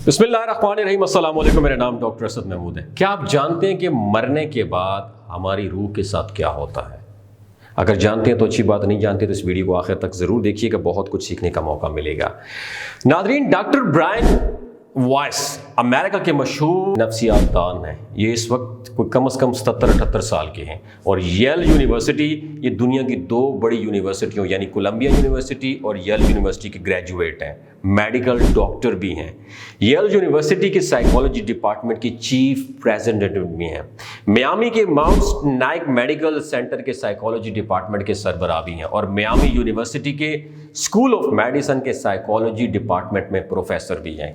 بسم اللہ الرحمن الرحیم۔ السلام علیکم، میرا نام ڈاکٹر اسد محمود ہے۔ کیا آپ جانتے ہیں کہ مرنے کے بعد ہماری روح کے ساتھ کیا ہوتا ہے؟ اگر جانتے ہیں تو اچھی بات، نہیں جانتے تو اس ویڈیو کو آخر تک ضرور دیکھیے گا، بہت کچھ سیکھنے کا موقع ملے گا۔ ناظرین، ڈاکٹر برائن وائس امریکہ کے مشہور نفسیات دان ہیں۔ یہ اس وقت کوئی کم از کم 77-78 سال کے ہیں، اور ییل یونیورسٹی یہ دنیا کی دو بڑی یونیورسٹیوں یعنی کولمبیا یونیورسٹی اور ییل یونیورسٹی کے گریجویٹ ہیں، میڈیکل ڈاکٹر بھی ہیں۔ ییل یونیورسٹی کے سائیکالوجی ڈپارٹمنٹ کی چیف پریزیڈنٹ بھی ہیں۔ میامی کے ماؤنٹ نائک میڈیکل سینٹر کے سائیکالوجی ڈپارٹمنٹ کے سربراہ بھی ہیں، اور میامی یونیورسٹی کے اسکول آف میڈیسن کے سائیکالوجی ڈپارٹمنٹ میں پروفیسر بھی ہیں۔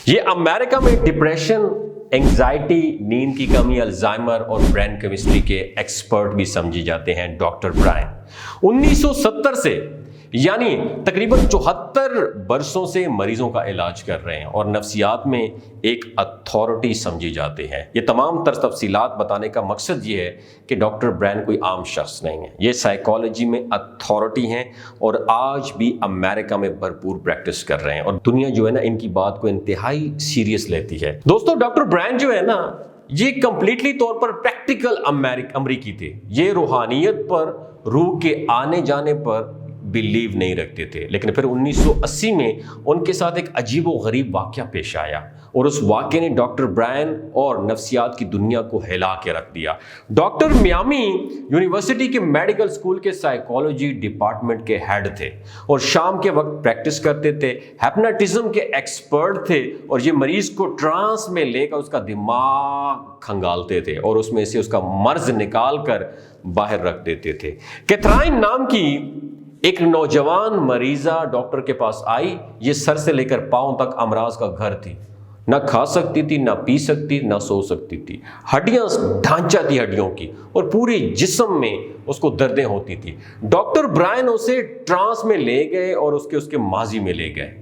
یہ امریکہ میں ڈپریشن، انگزائٹی، نیند کی کمی، الزائمر اور برین کیمسٹری کے ایکسپرٹ بھی سمجھے جاتے ہیں۔ ڈاکٹر برائن 1970 سے یعنی تقریباً 74 برسوں سے مریضوں کا علاج کر رہے ہیں اور نفسیات میں ایک اتھارٹی سمجھے جاتے ہیں۔ یہ تمام تر تفصیلات بتانے کا مقصد یہ ہے کہ ڈاکٹر برائن کوئی عام شخص نہیں ہے، یہ سائیکالوجی میں اتھارٹی ہیں اور آج بھی امریکہ میں بھرپور پریکٹس کر رہے ہیں، اور دنیا جو ہے نا ان کی بات کو انتہائی سیریس لیتی ہے۔ دوستو، ڈاکٹر برائن جو ہے نا یہ کمپلیٹلی طور پر پریکٹیکل امریکی تھے۔ یہ روحانیت پر، روح کے آنے جانے پر بلیو نہیں رکھتے تھے، لیکن پھر 1980 میں ان کے ساتھ ایک عجیب و غریب واقعہ پیش آیا، اور اس واقعے نے ڈاکٹر برائن اور نفسیات کی دنیا کو ہلا کے رکھ دیا۔ ڈاکٹر میامی یونیورسٹی کے میڈیکل اسکول کے سائیکالوجی ڈپارٹمنٹ کے ہیڈ تھے، اور شام کے وقت پریکٹس کرتے تھے، ہیپناٹزم کے ایکسپرٹ تھے، اور یہ مریض کو ٹرانس میں لے کر اس کا دماغ کھنگالتے تھے اور اس میں سے اس کا مرض نکال کر باہر رکھ دیتے تھے۔ کیتھرائن نام کی ایک نوجوان مریضہ ڈاکٹر کے پاس آئی۔ یہ سر سے لے کر پاؤں تک امراض کا گھر تھی، نہ کھا سکتی تھی، نہ پی سکتی، نہ سو سکتی تھی، ہڈیاں ڈھانچہ تھی ہڈیوں کی، اور پورے جسم میں اس کو دردیں ہوتی تھی۔ ڈاکٹر برائن اسے ٹرانس میں لے گئے اور اس کے ماضی میں لے گئے۔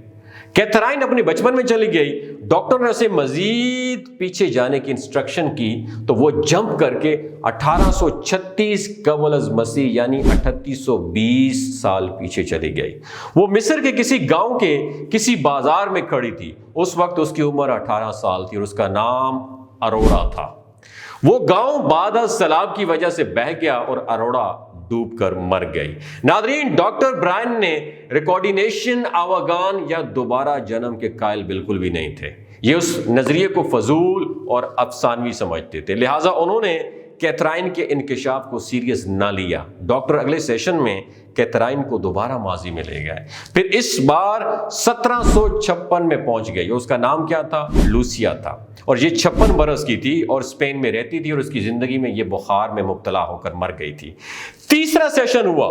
کیتھرائن اپنے بچپن میں چلی گئی۔ ڈاکٹر نے اسے مزید پیچھے جانے کی انسٹرکشن کی تو وہ جمپ کر کے 1836 قبل از مسیح یعنی 3820 سال پیچھے چلی گئی۔ وہ مصر کے کسی گاؤں کے کسی بازار میں کھڑی تھی۔ اس وقت اس کی عمر 18 سال تھی اور اس کا نام اروڑا تھا۔ وہ گاؤں بعد از سیلاب کی وجہ سے بہہ گیا اور اروڑا ڈوب کر مر گئی۔ ناظرین، ڈاکٹر برائن نے ریکارڈینیشن، آواگان یا دوبارہ جنم کے قائل بالکل بھی نہیں تھے۔ یہ اس نظریے کو فضول اور افسانوی سمجھتے تھے، لہٰذا انہوں نے کیتھرائن کے انکشاف کو سیریس نہ لیا۔ ڈاکٹر اگلے سیشن میں کیتھرائن کو دوبارہ ماضی میں لے گئے، پھر اس بار 1756 میں پہنچ گئی۔ اس کا نام کیا تھا؟ لوسیا تھا، اور یہ 56 برس کی تھی اور اسپین میں رہتی تھی، اور اس کی زندگی میں یہ بخار میں مبتلا ہو کر مر گئی تھی۔ تیسرا سیشن ہوا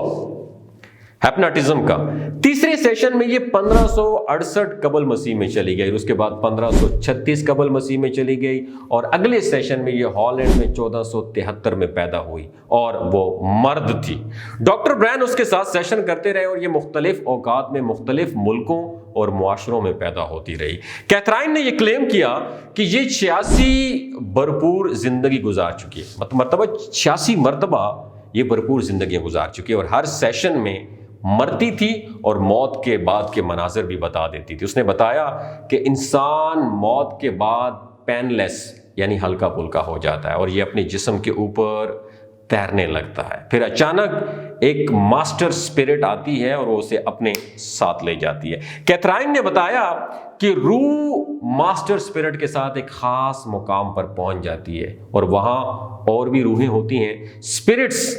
ہیپناٹزم کا۔ تیسرے سیشن میں یہ 1568 قبل مسیح میں چلی گئی، اس کے بعد 1536 قبل مسیح میں چلی گئی، اور اگلے سیشن میں یہ ہالینڈ میں 1473 میں پیدا ہوئی، اور وہ مرد تھی۔ ڈاکٹر برائن اس کے ساتھ سیشن کرتے رہے، اور یہ مختلف اوقات میں مختلف ملکوں اور معاشروں میں پیدا ہوتی رہی۔ کیتھرائن نے یہ کلیم کیا کہ یہ 86 بھرپور زندگی گزار چکی ہے، مرتبہ 86 مرتبہ یہ بھرپور زندگیاں گزار چکی ہے، اور ہر سیشن میں مرتی تھی اور موت کے بعد کے مناظر بھی بتا دیتی تھی۔ اس نے بتایا کہ انسان موت کے بعد پین لیس یعنی ہلکا پھلکا ہو جاتا ہے، اور یہ اپنے جسم کے اوپر تیرنے لگتا ہے، پھر اچانک ایک ماسٹر اسپرٹ آتی ہے اور وہ اسے اپنے ساتھ لے جاتی ہے۔ کیتھرائن نے بتایا کہ روح ماسٹر اسپرٹ کے ساتھ ایک خاص مقام پر پہنچ جاتی ہے، اور وہاں اور بھی روحیں ہوتی ہیں، اسپرٹس،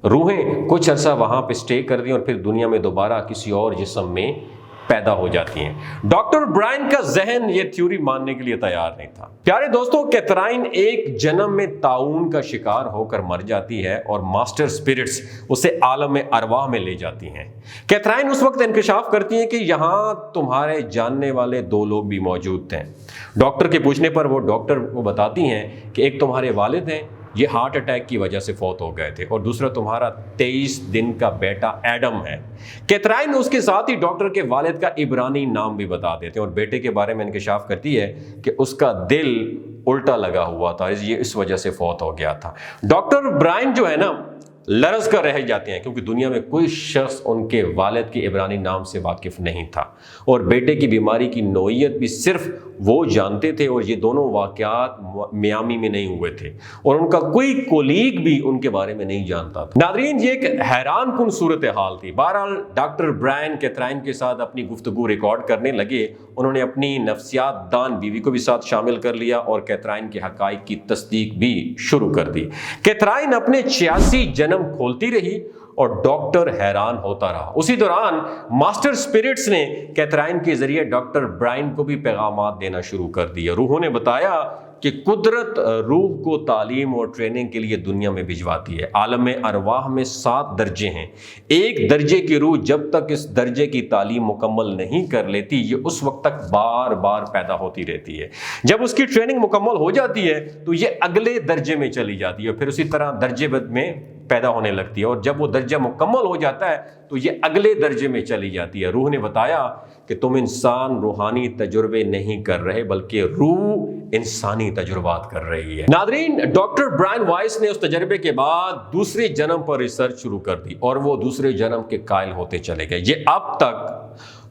روحیں کچھ عرصہ وہاں پہ اسٹے کر دیں اور پھر دنیا میں دوبارہ کسی اور جسم میں پیدا ہو جاتی ہیں۔ ڈاکٹر برائن کا ذہن یہ تھیوری ماننے کے لیے تیار نہیں تھا۔ پیارے دوستوں، کیتھرائن ایک جنم میں طاعون کا شکار ہو کر مر جاتی ہے، اور ماسٹر اسپرٹس اسے عالم ارواح میں لے جاتی ہیں۔ کیتھرائن اس وقت انکشاف کرتی ہیں کہ یہاں تمہارے جاننے والے 2 لوگ بھی موجود تھے۔ ڈاکٹر کے پوچھنے پر وہ ڈاکٹر کو بتاتی ہیں کہ ایک تمہارے والد ہیں، یہ ہارٹ اٹیک کی وجہ سے فوت ہو گئے تھے، اور دوسرا تمہارا 23 دن کا بیٹا ایڈم ہے۔ کیتھرائن اس کے ساتھ ہی ڈاکٹر کے والد کا عبرانی نام بھی بتا دیتے ہیں، اور بیٹے کے بارے میں انکشاف کرتی ہے کہ اس کا دل الٹا لگا ہوا تھا، یہ اس وجہ سے فوت ہو گیا تھا۔ ڈاکٹر برائن جو ہے نا लरज कर रह जाते हैं, क्योंकि दुनिया में कोई शख्स उनके वालिद के इब्रानी नाम से वाकिफ़ नहीं था और बेटे की बीमारी की नौइयत भी सिर्फ वो जानते थे, और ये दोनों वाक़यात मियामी में नहीं हुए थे और उनका कोई कोलीग भी उनके बारे में नहीं जानता था। नादरीन, ये एक हैरान कुन सूरत हाल थी। बहरहाल डॉक्टर ब्रायन कैथराइन के साथ अपनी गुफ्तगू रिकॉर्ड करने लगे। उन्होंने अपनी नफ्सियात दान बीवी को भी साथ शामिल कर लिया और कैथराइन के हक़ाइक़ की तस्दीक भी शुरू कर दी। कैथराइन अपने 86 जन्म खोलती रही और डॉक्टर हैरान होता रहा। उसी दौरान मास्टर स्पिरिट्स ने कैथराइन के जरिए डॉक्टर ब्रायन को भी पैगामात देना शुरू कर दिए। रूहों ने बताया कि कुदरत रूह को तालीम और ट्रेनिंग के लिए दुनिया में भिजवाती है। आलम अरवाह में 7 दर्जे हैं। एक दर्जे की रूह जब तक इस दर्जे की तालीम मुकम्मल नहीं कर लेती, ये उस वक्त तक बार बार पैदा होती रहती है। जब उसकी ट्रेनिंग मुकम्मल हो जाती है तो ये अगले दर्जे में चली जाती है, फिर उसी तरह दर्जे बद में पैदा होने लगती है, और जब वो दर्जा मुकम्मल हो जाता है तो ये अगले दर्जे में चली जाती है। रूह ने बताया कि तुम इंसान रूहानी तजुर्बे नहीं कर रहे, बल्कि रूह इंसानी तजुर्बात कर रही है। नादरीन, डॉक्टर ब्रायन वाइस ने उस तजर्बे के बाद दूसरे जन्म पर रिसर्च शुरू कर दी और वो दूसरे जन्म के कायल होते चले गए। ये अब तक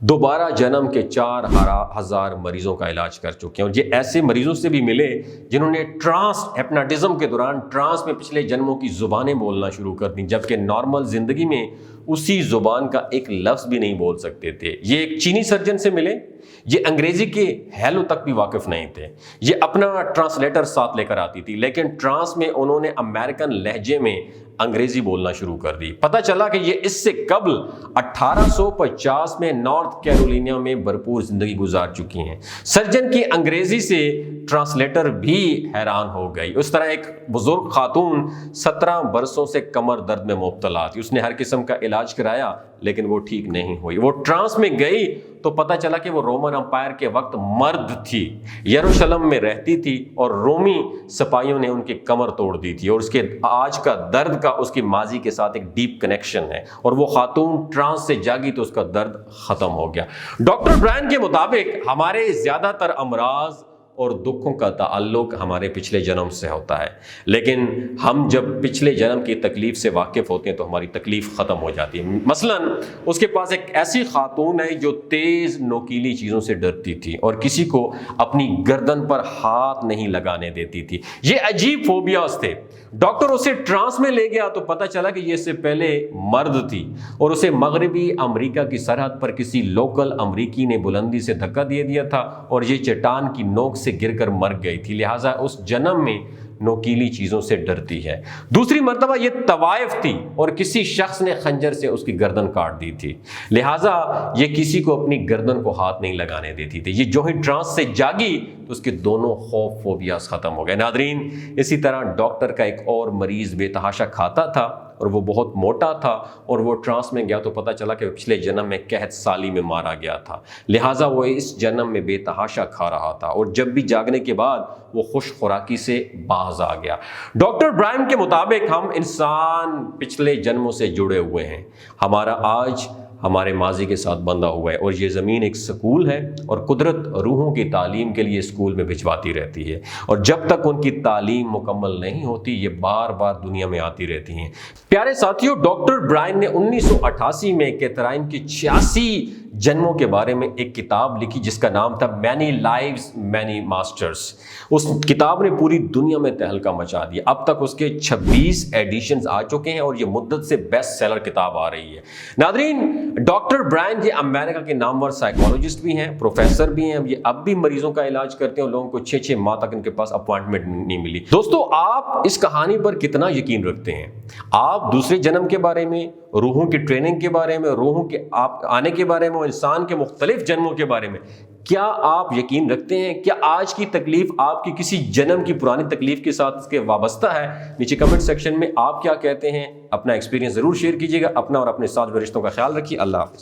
दोबारा जन्म के 4000 मरीजों का इलाज कर चुके हैं, और ये ऐसे मरीजों से भी मिले जिन्होंने ट्रांस हिप्नोटिज्म के दौरान ट्रांस में पिछले जन्मों की जुबानें बोलना शुरू कर दी, जबकि नॉर्मल जिंदगी में उसी जुबान का एक लफ्ज़ भी नहीं बोल सकते थे। ये एक चीनी सर्जन से मिले, ये अंग्रेजी के हेलो तक भी वाकिफ नहीं थे। ये अपना ट्रांसलेटर साथ लेकर आती थी, लेकिन ट्रांस में उन्होंने अमेरिकन लहजे में अंग्रेजी बोलना शुरू कर दी। पता चला कि ये इससे कबल 1850 में नॉर्थ कैरोलिना में भरपूर जिंदगी गुजार चुकी हैं। सर्जन की अंग्रेजी से ट्रांसलेटर भी हैरान हो गई। उस तरह एक बुजुर्ग खातून 17 बरसों से कमर दर्द में मुब्तला थी। उसने हर किस्म का इलाज कराया, लेकिन वो ठीक नहीं हुई। वो ट्रांस में गई तो पता चला कि वो रोमन अंपायर के वक्त मर्द थी, यरूशलेम में रहती थी, और रोमी सिपाहियों ने उनकी कमर तोड़ दी थी, और उसके आज का दर्द का उसकी माजी के साथ एक डीप कनेक्शन है, और वो खातून ट्रांस से जागी तो उसका दर्द खत्म हो गया। डॉक्टर ब्रायन के मुताबिक हमारे ज्यादातर अमराज और दुखों का ताल्लुक हमारे पिछले जन्म से होता है, लेकिन हम जब पिछले जन्म की तकलीफ से वाकिफ होते हैं तो हमारी तकलीफ ख़त्म हो जाती है। मसलन उसके पास एक ऐसी खातून है जो तेज़ नोकीली चीज़ों से डरती थी और किसी को अपनी गर्दन पर हाथ नहीं लगाने देती थी। ये अजीब फोबियाज थे। डॉक्टर उसे ट्रांस में ले गया तो पता चला कि ये इससे पहले मर्द थी, और उसे मगरबी अमेरिका की सरहद पर किसी लोकल अमरीकी ने बुलंदी से धक्का दे दिया था और ये चट्टान की नोक से गिरकर मर गई थी, लिहाजा उस जन्म में नोकीली चीजों से डरती है। दूसरी मर्तबा ये तवाइफ थी और किसी शख्स ने खंजर से उसकी गर्दन काट दी थी, लिहाजा ये किसी को अपनी गर्दन को हाथ नहीं लगाने देती थी। ये जो ही ट्रांस से जागी तो उसके दोनों खौफ फोबियास खत्म हो गए। नादरीन, इसी तरह डॉक्टर का एक और मरीज बेतहाशा खाता था और वो बहुत मोटा था, और वो ट्रांस में गया तो पता चला कि पिछले जन्म में कहत साली में मारा गया था, लिहाजा वो इस जन्म में बेतहाशा खा रहा था, और जब भी जागने के बाद वो खुश खुराकी से बाज आ गया। डॉक्टर ब्रायन के मुताबिक हम इंसान पिछले जन्मों से जुड़े हुए हैं। हमारा आज हमारे माजी के साथ बंधा हुआ है, और ये ज़मीन एक स्कूल है और कुदरत रूहों की तालीम के लिए स्कूल में भिजवाती रहती है, और जब तक उनकी तालीम मुकम्मल नहीं होती ये बार बार दुनिया में आती रहती हैं। प्यारे साथियों, डॉक्टर ब्रायन ने 1988 में कैथराइन की 86 जन्मों के बारे में एक किताब लिखी जिसका नाम था मैनी लाइव्स मैनी मास्टर्स। उस किताब ने पूरी दुनिया में तहलका मचा दिया। अब तक उसके 26 एडिशंस आ चुके हैं और ये मुद्दत से बेस्ट सेलर किताब आ रही है। नादरीन, डॉक्टर ब्रायन ये अमेरिका के नामवर साइकोलॉजिस्ट भी हैं, प्रोफेसर भी हैं। ये अब भी मरीजों का इलाज करते हैं और लोगों को 6-6 माह तक इनके पास अपॉइंटमेंट नहीं मिली। दोस्तों, आप इस कहानी पर कितना यकीन रखते हैं? आप दूसरे जन्म के बारे में, रूहों की ट्रेनिंग के बारे में, रूहों के आप आने के बारे में, इंसान के मुख्तलिफ जन्मों के बारे में क्या आप यकीन रखते हैं? क्या आज की तकलीफ आपकी किसी जन्म की पुरानी तकलीफ के साथ इसके वाबस्ता है? नीचे कमेंट सेक्शन में आप क्या कहते हैं? अपना एक्सपीरियंस जरूर शेयर कीजिएगा। अपना और अपने साथ रिश्तों का ख्याल रखिए। अल्लाह हाफिज़।